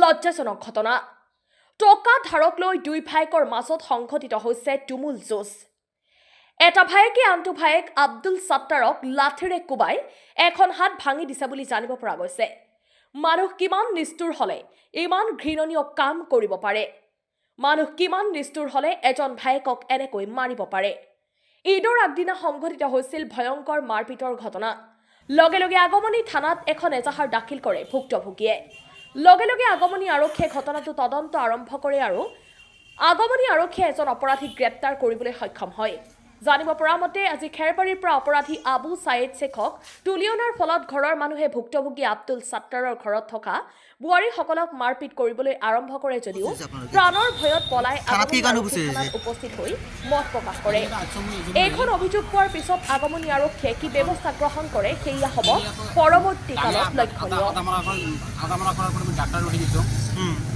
লজ্জাজনক ঘটনা টকা ধাৰক লৈ দুই ভাইকৰ মাজত সংঘটিত হৈছে তুমুল যুঁজ এটা ভাইকে আনটো ভাইক আব্দুল সত্তাৰক লাঠিৰে কোবাই এখন হাত ভাঙি দিছে বুলি জানিব পৰা গৈছে মানুহ কিমান নিষ্ঠুৰ হলে ইমান ঘৃণনীয় কাম কৰিব পাৰে মানুহ কিমান নিষ্ঠুৰ হলে এজন ভাইকক এনেকৈ মাৰিব পাৰে ঈদৰ আগদিনা সংঘটিত হৈছিল ভয়ংকৰ মাৰপিটৰ ঘটনা লগে লগে আগমনী থানাত এখন এজাহাৰ দাখিল কৰে ভুক্তভোগীয়ে লগে লগে আগমনী আৰক্ষীয়ে ঘটনাটো তদন্ত আৰম্ভ কৰে আৰু আগমনী আৰক্ষীয়ে এজন অপৰাধীক গ্ৰেপ্তাৰ কৰিবলৈ সক্ষম হয় জানিব পৰা মতে আজি খেৰবাৰীৰ পৰা অপৰাধী আবু সাইদ শেখক তুলি অনাৰ ফলত ঘৰৰ মানুহে ভুক্তভোগী আব্দুল সত্তাৰৰ ঘৰত থকা বুৱাৰীসকলক মাৰপিট কৰিবলৈ আৰম্ভ কৰে যদিও প্ৰাণৰ ভয়ত পলাই উপস্থিত হৈ মত প্ৰকাশ কৰে এইখন অভিযোগ পোৱাৰ পিছত আগমনী আৰক্ষীয়ে কি ব্যৱস্থা গ্ৰহণ কৰে সেয়া হ'ব পৰৱৰ্তী কালত লক্ষণীয়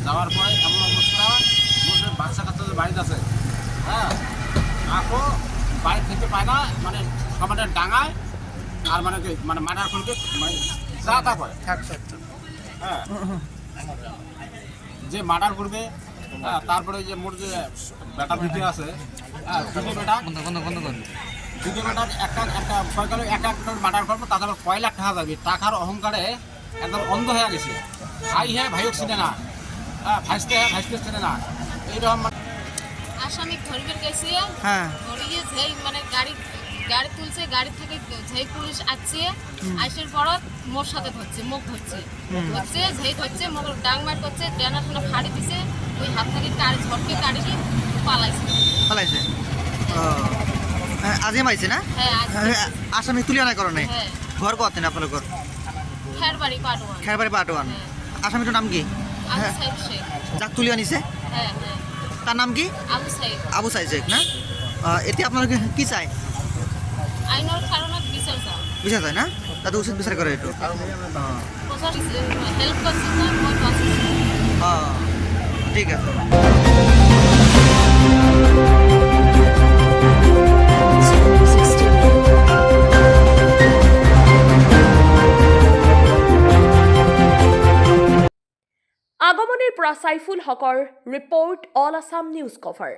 যাওয়ার পরে এমন অবস্থা বাচ্চা কাচ্চাদের বাড়িতে আছে হ্যাঁ আকৌ বাড়ি থেকে পায় না মানে সমানে ডাঙায় আর মানে মানে মার্ডার করবে যা তা করে হ্যাঁ যে মার্ডার করবে তারপরে যে মোর যে বেটা ভিতরে আছে দুটো বেটা দুটো বেটা একটা একটা সরকার একটা মার্ডার করবো তাতে আবার কয় লাখ টাকা যাবে টাকার অহংকারে একদম অন্ধ হয়ে গেছে ভাই হ্যাঁ ভাইও চিনে না ভাইসতে হ্যাঁ ভাইসতে চিনে না এইরকম আসামি ধরবের গেছে ধরিয়ে যেই মানে গাড়ি তুলছে গাড়ি থেকে যেই পুলিশ আসছে আইসের পর মোর সাথে ধরছে মুখ ধরছে যেই ধরছে মুখ ডাং মার করছে ডেনা টুনা ফাড়ি দিছে ওই হাত থেকে গাড়ি ঝটকে গাড়ি পালাইছে আজি মাইছে না আসামি তুলি আনা করো নাই ঘর কত না আপনার ঘর খেরবাড়ি পাটওয়ান আসামিটার নাম কি যাক তুলি আনিছে তার নাম কি আবু সাইদ শেখ না এতে আপনার কি চাই আইনের কারণে বিচার চাই না তাতে উচিত বিচার করে একটু হেল্প করছে ঠিক আছে আগমনীৰ পৰা সাইফুল হকৰ report all Assam news cover